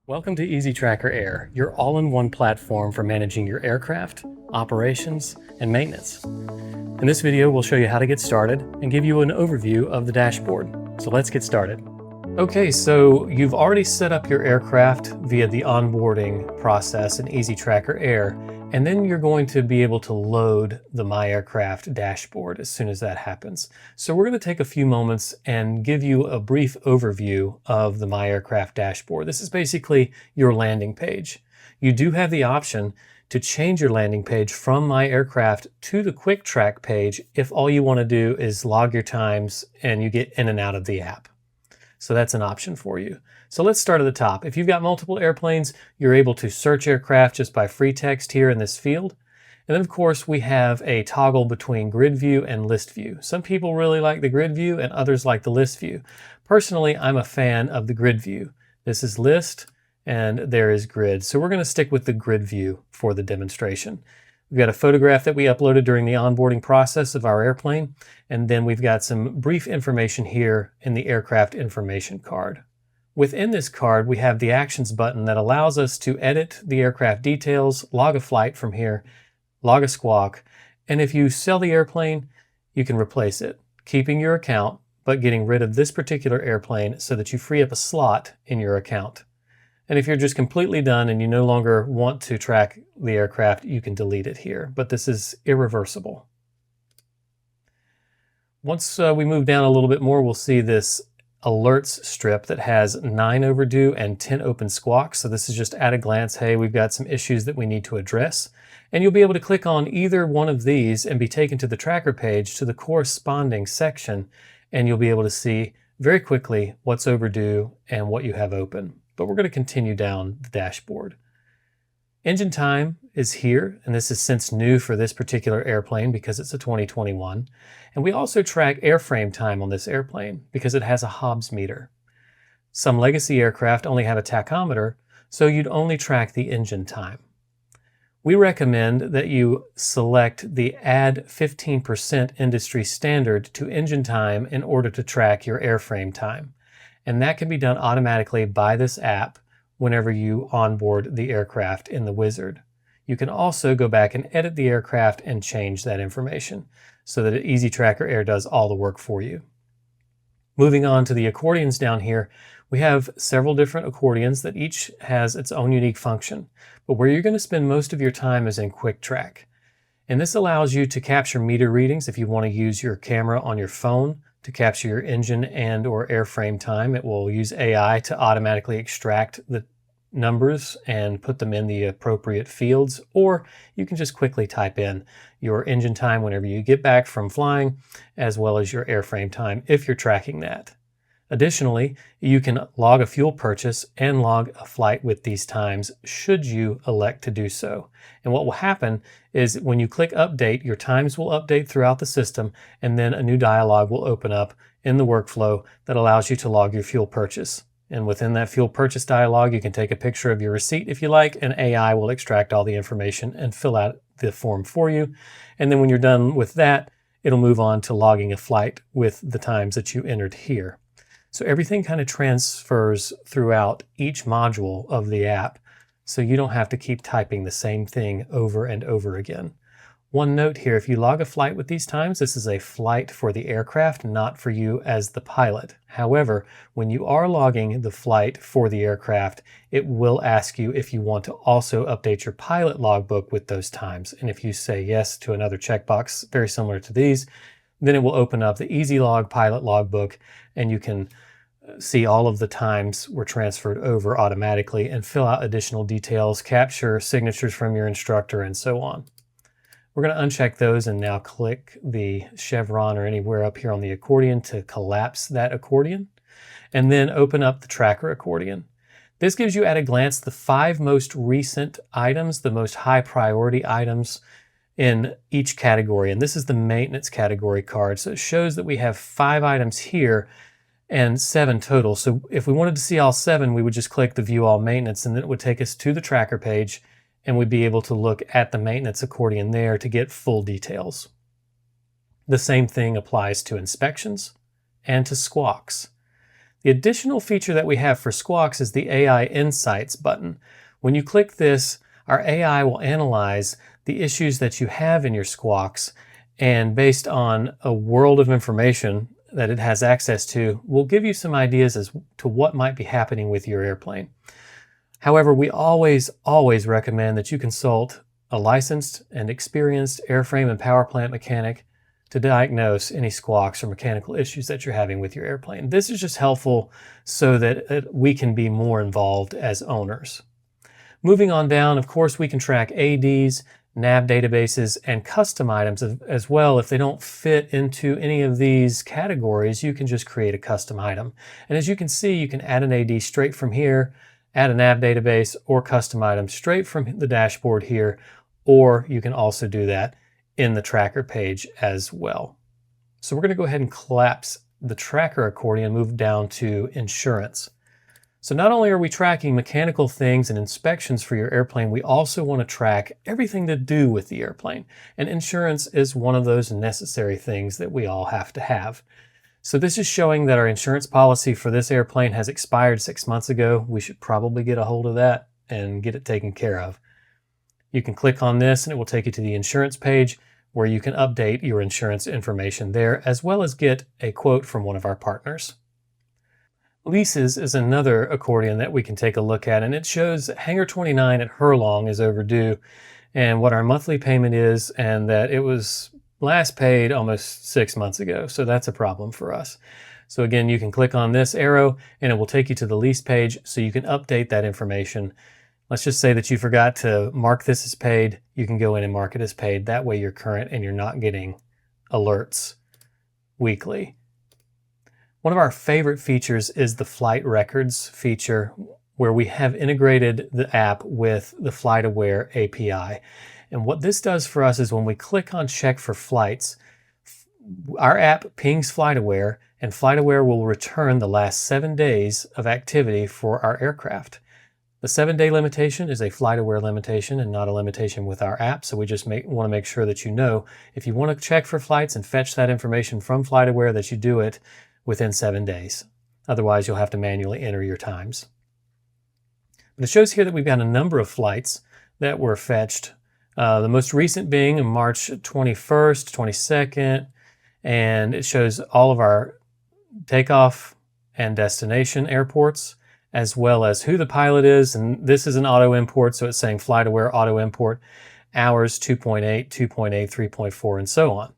Welcome to EZTracker Air, your all-in-one platform for managing your aircraft, operations, and maintenance. In this video, we'll show you how to get started and give you an overview of the dashboard. So let's get started. Okay, so you've already set up your aircraft via the onboarding process in EZTracker Air, and then you're going to be able to load the My Aircraft dashboard as soon as that happens. So we're going to take a few moments and give you a brief overview of the My Aircraft dashboard. This is basically your landing page. You do have the option to change your landing page from My Aircraft to the Quick Track page if all you want to do is log your times and you get in and out of the app. So that's an option for you. So let's start at the top. If you've got multiple airplanes, you're able to search aircraft just by free text here in this field. And then of course we have a toggle between grid view and list view. Some people really like the grid view and others like the list view. Personally, I'm a fan of the grid view. This is list and there is grid. So we're going to stick with the grid view for the demonstration. We've got a photograph that we uploaded during the onboarding process of our airplane, and then we've got some brief information here in the aircraft information card. Within this card, we have the Actions button that allows us to edit the aircraft details, log a flight from here, log a squawk, and if you sell the airplane, you can replace it, keeping your account, but getting rid of this particular airplane so that you free up a slot in your account. And if you're just completely done and you no longer want to track the aircraft, you can delete it here, but this is irreversible. Once we move down a little bit more, we'll see this alerts strip that has 9 overdue and 10 open squawks. So this is just at a glance, hey, we've got some issues that we need to address. And you'll be able to click on either one of these and be taken to the tracker page to the corresponding section, and you'll be able to see very quickly what's overdue and what you have open. But we're going to continue down the dashboard. Engine time is here, and this is since new for this particular airplane because it's a 2021. And we also track airframe time on this airplane because it has a Hobbs meter. Some legacy aircraft only have a tachometer, so you'd only track the engine time. We recommend that you select the Add 15% industry standard to engine time in order to track your airframe time. And that can be done automatically by this app whenever you onboard the aircraft in the wizard. You can also go back and edit the aircraft and change that information so that EZTracker Air does all the work for you. Moving on to the accordions down here, we have several different accordions that each has its own unique function. But where you're going to spend most of your time is in Quick Track. And this allows you to capture meter readings if you want to use your camera on your phone to capture your engine and or airframe time. It will use AI to automatically extract the numbers and put them in the appropriate fields, or you can just quickly type in your engine time whenever you get back from flying, as well as your airframe time if you're tracking that. Additionally, you can log a fuel purchase and log a flight with these times should you elect to do so. And what will happen is when you click update, your times will update throughout the system, and then a new dialog will open up in the workflow that allows you to log your fuel purchase. And within that fuel purchase dialog, you can take a picture of your receipt if you like, and AI will extract all the information and fill out the form for you. And then when you're done with that, it'll move on to logging a flight with the times that you entered here. So everything kind of transfers throughout each module of the app, so you don't have to keep typing the same thing over and over again. One note here, if you log a flight with these times, this is a flight for the aircraft, not for you as the pilot. However, when you are logging the flight for the aircraft, it will ask you if you want to also update your pilot logbook with those times. And if you say yes to another checkbox very similar to these, then it will open up the EasyLog pilot logbook, and you can see all of the times were transferred over automatically and fill out additional details, capture signatures from your instructor, and so on. We're going to uncheck those and now click the chevron or anywhere up here on the accordion to collapse that accordion, and then open up the tracker accordion. This gives you at a glance the 5 most recent items, the most high priority items in each category. And this is the maintenance category card. So it shows that we have 5 items here and 7 total. So if we wanted to see all 7, we would just click the View All Maintenance, and then it would take us to the tracker page, and we'd be able to look at the maintenance accordion there to get full details. The same thing applies to inspections and to squawks. The additional feature that we have for squawks is the AI Insights button. When you click this, our AI will analyze the issues that you have in your squawks, and based on a world of information that it has access to, will give you some ideas as to what might be happening with your airplane. However, we always recommend that you consult a licensed and experienced airframe and power plant mechanic to diagnose any squawks or mechanical issues that you're having with your airplane. This is just helpful so that we can be more involved as owners. Moving on down, of course, we can track ADs, nav databases, and custom items as well. If they don't fit into any of these categories, you can just create a custom item. And as you can see, you can add an AD straight from here, add a nav database or custom item straight from the dashboard here, or you can also do that in the tracker page as well. So we're going to go ahead and collapse the tracker accordion, move down to insurance. So not only are we tracking mechanical things and inspections for your airplane, we also want to track everything to do with the airplane. And insurance is one of those necessary things that we all have to have. So this is showing that our insurance policy for this airplane has expired 6 months ago. We should probably get a hold of that and get it taken care of. You can click on this and it will take you to the insurance page where you can update your insurance information there, as well as get a quote from one of our partners. Leases is another accordion that we can take a look at, and it shows that Hangar 29 at Hurlong is overdue and what our monthly payment is, and that it was last paid almost 6 months ago. So that's a problem for us. So again, you can click on this arrow and it will take you to the lease page so you can update that information. Let's just say that you forgot to mark this as paid. You can go in and mark it as paid. That way you're current and you're not getting alerts weekly. One of our favorite features is the flight records feature, where we have integrated the app with the FlightAware API. And what this does for us is when we click on check for flights, our app pings FlightAware, and FlightAware will return the last 7 days of activity for our aircraft. The 7-day limitation is a FlightAware limitation and not a limitation with our app, so we just want to make sure that you know if you want to check for flights and fetch that information from FlightAware that you do it within 7 days. Otherwise, you'll have to manually enter your times. But it shows here that we've got a number of flights that were fetched, the most recent being March 21st, 22nd, and it shows all of our takeoff and destination airports, as well as who the pilot is. And this is an auto import, so it's saying FlightAware auto import, hours 2.8, 2.8, 3.4, and so on.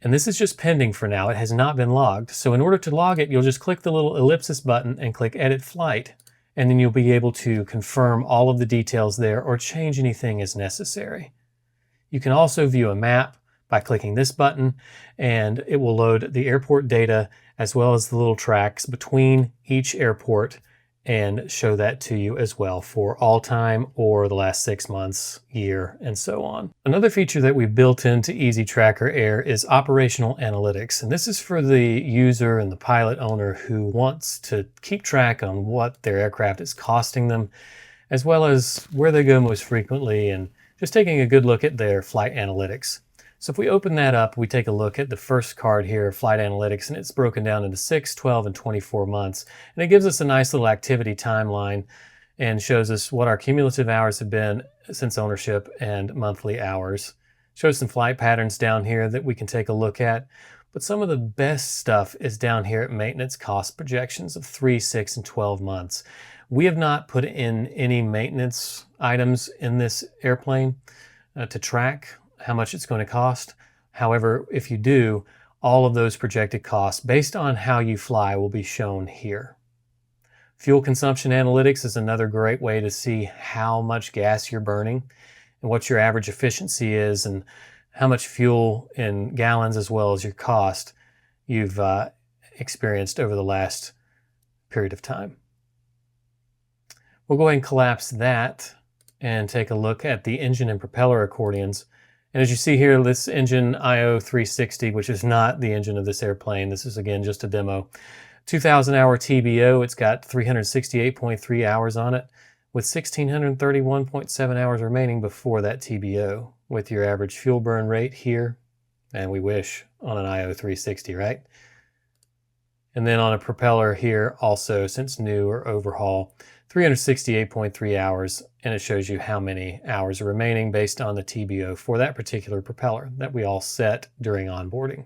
And this is just pending for now. It has not been logged. So in order to log it, you'll just click the little ellipsis button and click Edit Flight, and then you'll be able to confirm all of the details there or change anything as necessary. You can also view a map by clicking this button, and it will load the airport data as well as the little tracks between each airport and show that to you as well for all time or the last 6 months, year, and so on. Another feature that we built into EZTracker Air is operational analytics. And this is for the user and the pilot owner who wants to keep track on what their aircraft is costing them, as well as where they go most frequently, and just taking a good look at their flight analytics. So if we open that up, we take a look at the first card here, Flight Analytics, and it's broken down into 6, 12, and 24 months. And it gives us a nice little activity timeline and shows us what our cumulative hours have been since ownership and monthly hours. Shows some flight patterns down here that we can take a look at. But some of the best stuff is down here at maintenance cost projections of 3, 6, and 12 months. We have not put in any maintenance items in this airplane to track how much it's going to cost. However, if you do, all of those projected costs based on how you fly will be shown here. Fuel consumption analytics is another great way to see how much gas you're burning and what your average efficiency is and how much fuel in gallons as well as your cost you've experienced over the last period of time. We'll go ahead and collapse that and take a look at the engine and propeller accordions. And as you see here, this engine IO 360, which is not the engine of this airplane. This is, again, just a demo. 2,000 hour TBO. It's got 368.3 hours on it with 1,631.7 hours remaining before that TBO, with your average fuel burn rate here. And we wish on an IO 360, right? And then on a propeller here also, since new or overhaul, 368.3 hours, and it shows you how many hours are remaining based on the TBO for that particular propeller that we all set during onboarding.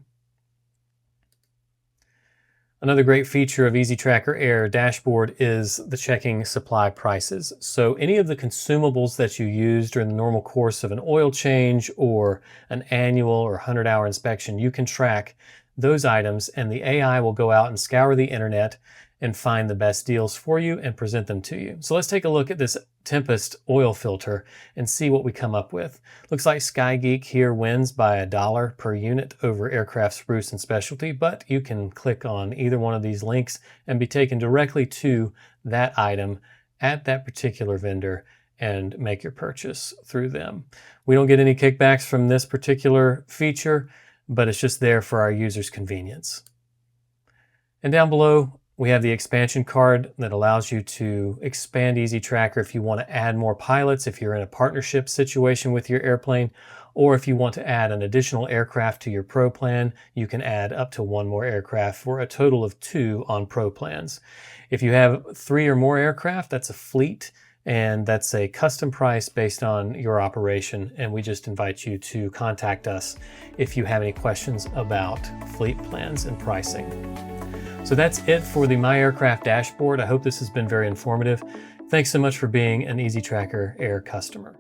Another great feature of EZTracker Air dashboard is the checking supply prices. So any of the consumables that you use during the normal course of an oil change or an annual or 100-hour inspection, you can track those items, and the AI will go out and scour the internet and find the best deals for you and present them to you. So let's take a look at this Tempest oil filter and see what we come up with. Looks like SkyGeek here wins by $1 per unit over Aircraft Spruce and Specialty, but you can click on either one of these links and be taken directly to that item at that particular vendor and make your purchase through them. We don't get any kickbacks from this particular feature, but it's just there for our users' convenience. And down below, we have the expansion card that allows you to expand EZTracker if you want to add more pilots, if you're in a partnership situation with your airplane, or if you want to add an additional aircraft to your Pro plan, you can add up to 1 more aircraft for a total of 2 on Pro plans. If you have 3 or more aircraft, that's a fleet, and that's a custom price based on your operation, and we just invite you to contact us if you have any questions about fleet plans and pricing. So that's it for the My Aircraft dashboard. I hope this has been very informative. Thanks so much for being an EZTracker Air customer.